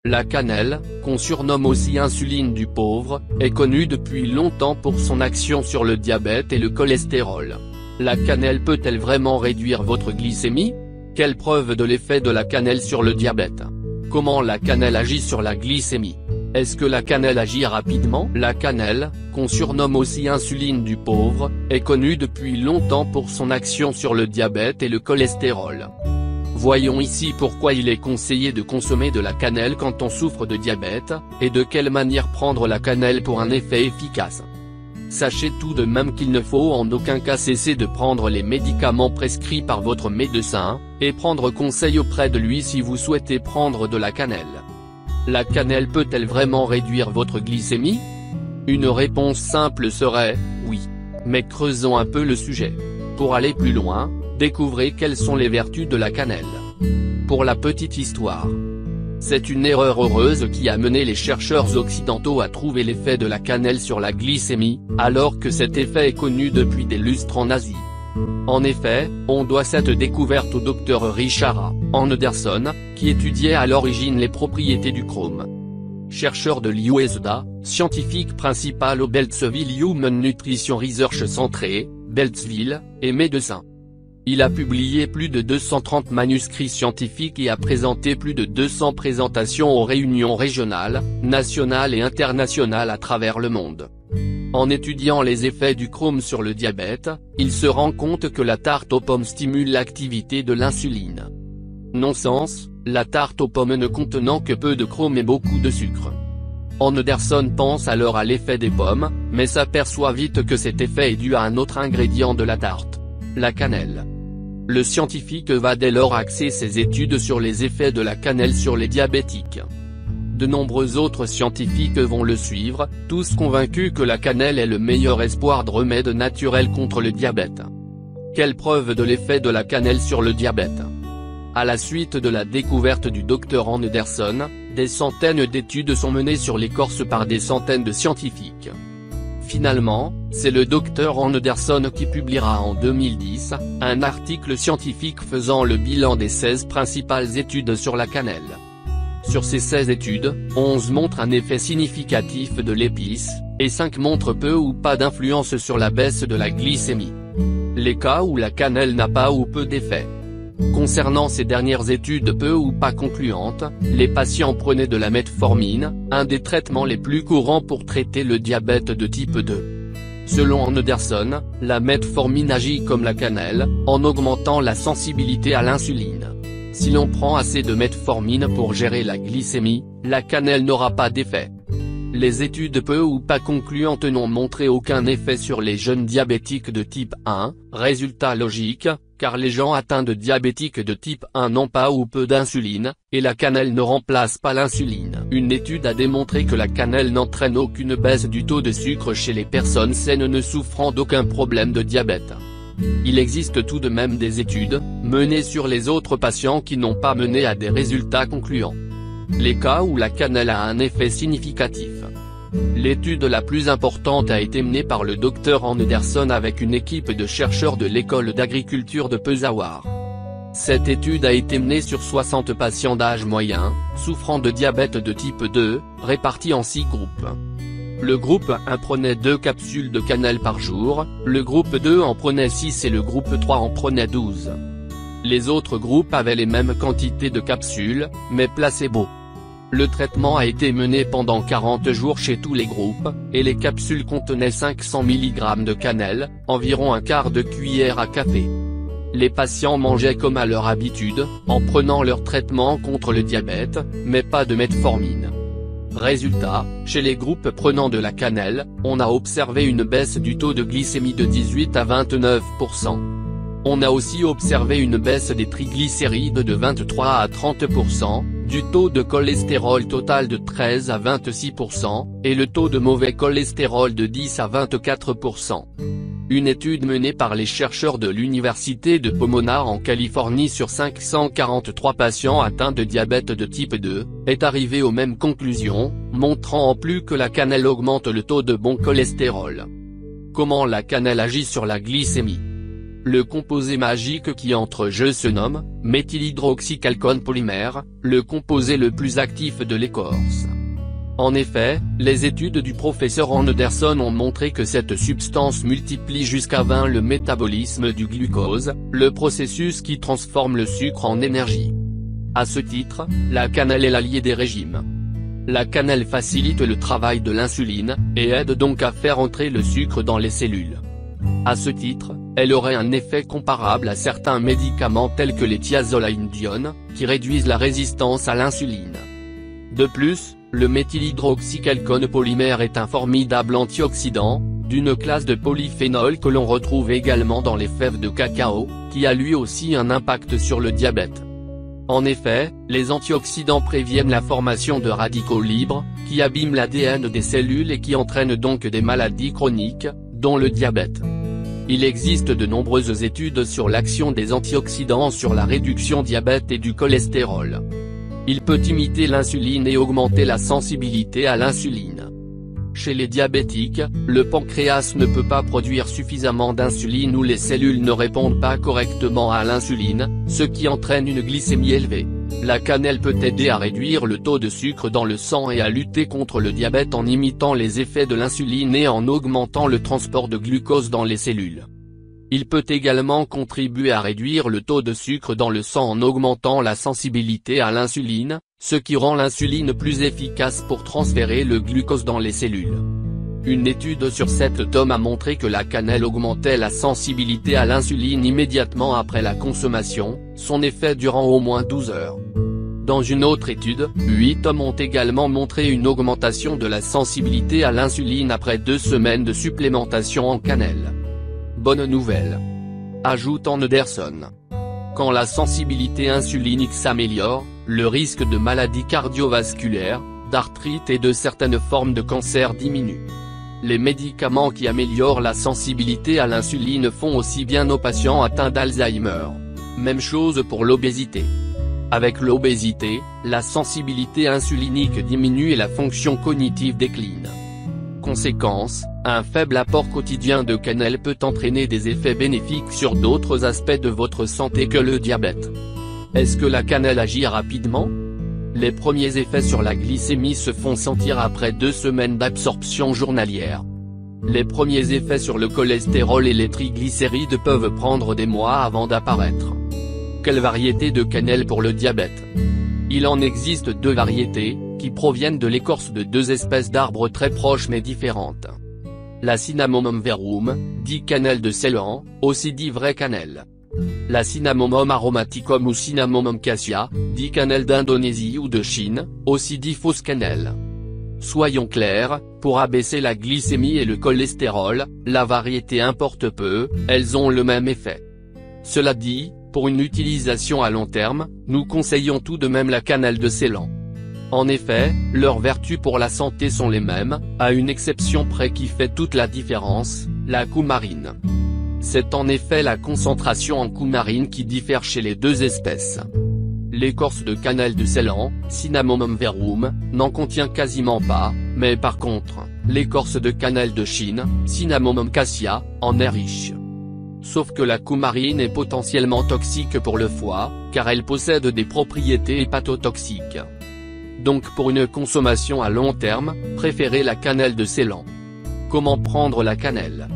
La cannelle, qu'on surnomme aussi insuline du pauvre, est connue depuis longtemps pour son action sur le diabète et le cholestérol. La cannelle peut-elle vraiment réduire votre glycémie? Quelle preuve de l'effet de la cannelle sur le diabète? Comment la cannelle agit sur la glycémie? Est-ce que la cannelle agit rapidement? La cannelle, qu'on surnomme aussi insuline du pauvre, est connue depuis longtemps pour son action sur le diabète et le cholestérol. Voyons ici pourquoi il est conseillé de consommer de la cannelle quand on souffre de diabète, et de quelle manière prendre la cannelle pour un effet efficace. Sachez tout de même qu'il ne faut en aucun cas cesser de prendre les médicaments prescrits par votre médecin, et prendre conseil auprès de lui si vous souhaitez prendre de la cannelle. La cannelle peut-elle vraiment réduire votre glycémie? Une réponse simple serait « oui ». Mais creusons un peu le sujet. Pour aller plus loin, découvrez quelles sont les vertus de la cannelle. Pour la petite histoire. C'est une erreur heureuse qui a mené les chercheurs occidentaux à trouver l'effet de la cannelle sur la glycémie, alors que cet effet est connu depuis des lustres en Asie. En effet, on doit cette découverte au docteur Richard A. Anderson, qui étudiait à l'origine les propriétés du chrome. Chercheur de l'USDA, scientifique principal au Beltsville Human Nutrition Research Center, Beltsville, et médecin. Il a publié plus de 230 manuscrits scientifiques et a présenté plus de 200 présentations aux réunions régionales, nationales et internationales à travers le monde. En étudiant les effets du chrome sur le diabète, il se rend compte que la tarte aux pommes stimule l'activité de l'insuline. Non-sens, la tarte aux pommes ne contenant que peu de chrome et beaucoup de sucre. Anderson pense alors à l'effet des pommes, mais s'aperçoit vite que cet effet est dû à un autre ingrédient de la tarte, la cannelle. Le scientifique va dès lors axer ses études sur les effets de la cannelle sur les diabétiques. De nombreux autres scientifiques vont le suivre, tous convaincus que la cannelle est le meilleur espoir de remède naturel contre le diabète. Quelle preuve de l'effet de la cannelle sur le diabète? À la suite de la découverte du Dr Anderson, des centaines d'études sont menées sur l'écorce par des centaines de scientifiques. Finalement, c'est le Dr Anderson qui publiera en 2010, un article scientifique faisant le bilan des 16 principales études sur la cannelle. Sur ces 16 études, 11 montrent un effet significatif de l'épice, et 5 montrent peu ou pas d'influence sur la baisse de la glycémie. Les cas où la cannelle n'a pas ou peu d'effet. Concernant ces dernières études peu ou pas concluantes, les patients prenaient de la metformine, un des traitements les plus courants pour traiter le diabète de type 2. Selon Anderson, la metformine agit comme la cannelle, en augmentant la sensibilité à l'insuline. Si l'on prend assez de metformine pour gérer la glycémie, la cannelle n'aura pas d'effet. Les études peu ou pas concluantes n'ont montré aucun effet sur les jeunes diabétiques de type 1, résultat logique, car les gens atteints de diabétiques de type 1 n'ont pas ou peu d'insuline, et la cannelle ne remplace pas l'insuline. Une étude a démontré que la cannelle n'entraîne aucune baisse du taux de sucre chez les personnes saines ne souffrant d'aucun problème de diabète. Il existe tout de même des études, menées sur les autres patients qui n'ont pas mené à des résultats concluants. Les cas où la cannelle a un effet significatif. L'étude la plus importante a été menée par le Dr Anderson avec une équipe de chercheurs de l'école d'agriculture de Peshawar. Cette étude a été menée sur 60 patients d'âge moyen, souffrant de diabète de type 2, répartis en 6 groupes. Le groupe 1 prenait 2 capsules de cannelle par jour, le groupe 2 en prenait 6 et le groupe 3 en prenait 12. Les autres groupes avaient les mêmes quantités de capsules, mais placebo. Le traitement a été mené pendant 40 jours chez tous les groupes, et les capsules contenaient 500 mg de cannelle, environ un quart de cuillère à café. Les patients mangeaient comme à leur habitude, en prenant leur traitement contre le diabète, mais pas de metformine. Résultat, chez les groupes prenant de la cannelle, on a observé une baisse du taux de glycémie de 18 à 29%. On a aussi observé une baisse des triglycérides de 23 à 30%, du taux de cholestérol total de 13 à 26%, et le taux de mauvais cholestérol de 10 à 24%. Une étude menée par les chercheurs de l'Université de Pomona en Californie sur 543 patients atteints de diabète de type 2, est arrivée aux mêmes conclusions, montrant en plus que la cannelle augmente le taux de bon cholestérol. Comment la cannelle agit sur la glycémie? Le composé magique qui entre en jeu se nomme méthylhydroxychalcone polymère, le composé le plus actif de l'écorce. En effet, les études du professeur Anderson ont montré que cette substance multiplie jusqu'à 20 le métabolisme du glucose, le processus qui transforme le sucre en énergie. À ce titre, la cannelle est l'allié des régimes. La cannelle facilite le travail de l'insuline, et aide donc à faire entrer le sucre dans les cellules. À ce titre, elle aurait un effet comparable à certains médicaments tels que les thiazolindione, qui réduisent la résistance à l'insuline. De plus, le méthylhydroxychalcone polymère est un formidable antioxydant, d'une classe de polyphénols que l'on retrouve également dans les fèves de cacao, qui a lui aussi un impact sur le diabète. En effet, les antioxydants préviennent la formation de radicaux libres, qui abîment l'ADN des cellules et qui entraînent donc des maladies chroniques, dont le diabète. Il existe de nombreuses études sur l'action des antioxydants sur la réduction diabète et du cholestérol. Il peut imiter l'insuline et augmenter la sensibilité à l'insuline. Chez les diabétiques, le pancréas ne peut pas produire suffisamment d'insuline ou les cellules ne répondent pas correctement à l'insuline, ce qui entraîne une glycémie élevée. La cannelle peut aider à réduire le taux de sucre dans le sang et à lutter contre le diabète en imitant les effets de l'insuline et en augmentant le transport de glucose dans les cellules. Il peut également contribuer à réduire le taux de sucre dans le sang en augmentant la sensibilité à l'insuline, ce qui rend l'insuline plus efficace pour transférer le glucose dans les cellules. Une étude sur 7 hommes a montré que la cannelle augmentait la sensibilité à l'insuline immédiatement après la consommation, son effet durant au moins 12 heures. Dans une autre étude, 8 hommes ont également montré une augmentation de la sensibilité à l'insuline après 2 semaines de supplémentation en cannelle. Bonne nouvelle, ajoute Anderson. Quand la sensibilité insulinique s'améliore, le risque de maladies cardiovasculaires, d'arthrite et de certaines formes de cancer diminue. Les médicaments qui améliorent la sensibilité à l'insuline font aussi bien aux patients atteints d'Alzheimer. Même chose pour l'obésité. Avec l'obésité, la sensibilité insulinique diminue et la fonction cognitive décline. Conséquence, un faible apport quotidien de cannelle peut entraîner des effets bénéfiques sur d'autres aspects de votre santé que le diabète. Est-ce que la cannelle agit rapidement ? Les premiers effets sur la glycémie se font sentir après 2 semaines d'absorption journalière. Les premiers effets sur le cholestérol et les triglycérides peuvent prendre des mois avant d'apparaître. Quelle variété de cannelle pour le diabète ? Il en existe 2 variétés, qui proviennent de l'écorce de 2 espèces d'arbres très proches mais différentes. La Cinnamomum verum, dit cannelle de Ceylan, aussi dit vraie cannelle. La Cinnamomum aromaticum ou Cinnamomum cassia, dit cannelle d'Indonésie ou de Chine, aussi dit fausse cannelle. Soyons clairs, pour abaisser la glycémie et le cholestérol, la variété importe peu, elles ont le même effet. Cela dit, pour une utilisation à long terme, nous conseillons tout de même la cannelle de Ceylan. En effet, leurs vertus pour la santé sont les mêmes, à une exception près qui fait toute la différence, la coumarine. C'est en effet la concentration en coumarine qui diffère chez les 2 espèces. L'écorce de cannelle de Ceylan, Cinnamomum verum, n'en contient quasiment pas, mais par contre, l'écorce de cannelle de Chine, Cinnamomum cassia, en est riche. Sauf que la coumarine est potentiellement toxique pour le foie, car elle possède des propriétés hépatotoxiques. Donc pour une consommation à long terme, préférez la cannelle de Ceylan. Comment prendre la cannelle ?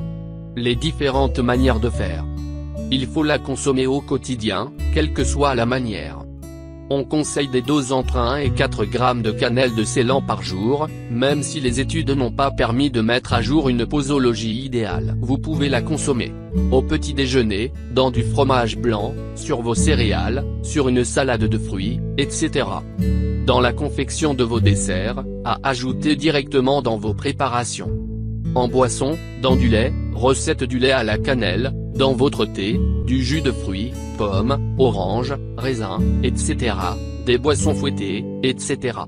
Les différentes manières de faire. Il faut la consommer au quotidien, quelle que soit la manière. On conseille des doses entre 1 et 4 grammes de cannelle de Ceylan par jour, même si les études n'ont pas permis de mettre à jour une posologie idéale. Vous pouvez la consommer au petit déjeuner, dans du fromage blanc, sur vos céréales, sur une salade de fruits, etc. Dans la confection de vos desserts, à ajouter directement dans vos préparations. En boisson, dans du lait, recette du lait à la cannelle, dans votre thé, du jus de fruits, pommes, oranges, raisins, etc., des boissons fouettées, etc.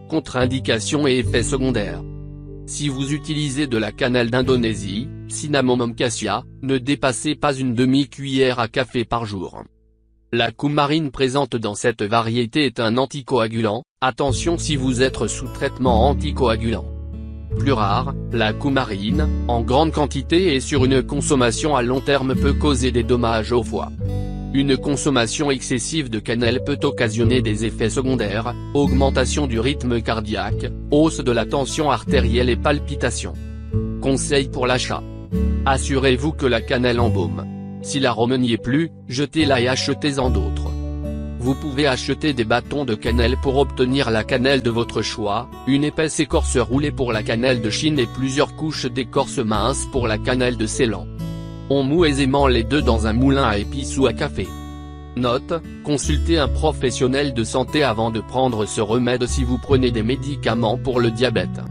Contre-indications et effets secondaires. Si vous utilisez de la cannelle d'Indonésie, Cinnamomum cassia, ne dépassez pas une demi-cuillère à café par jour. La coumarine présente dans cette variété est un anticoagulant, attention si vous êtes sous traitement anticoagulant. Plus rare, la coumarine, en grande quantité et sur une consommation à long terme peut causer des dommages au foie. Une consommation excessive de cannelle peut occasionner des effets secondaires, augmentation du rythme cardiaque, hausse de la tension artérielle et palpitations. Conseil pour l'achat. Assurez-vous que la cannelle embaume. Si l'arôme n'y est plus, jetez-la et achetez-en d'autres. Vous pouvez acheter des bâtons de cannelle pour obtenir la cannelle de votre choix, une épaisse écorce roulée pour la cannelle de Chine et plusieurs couches d'écorce mince pour la cannelle de Ceylan. On moud aisément les deux dans un moulin à épices ou à café. Note, consultez un professionnel de santé avant de prendre ce remède si vous prenez des médicaments pour le diabète.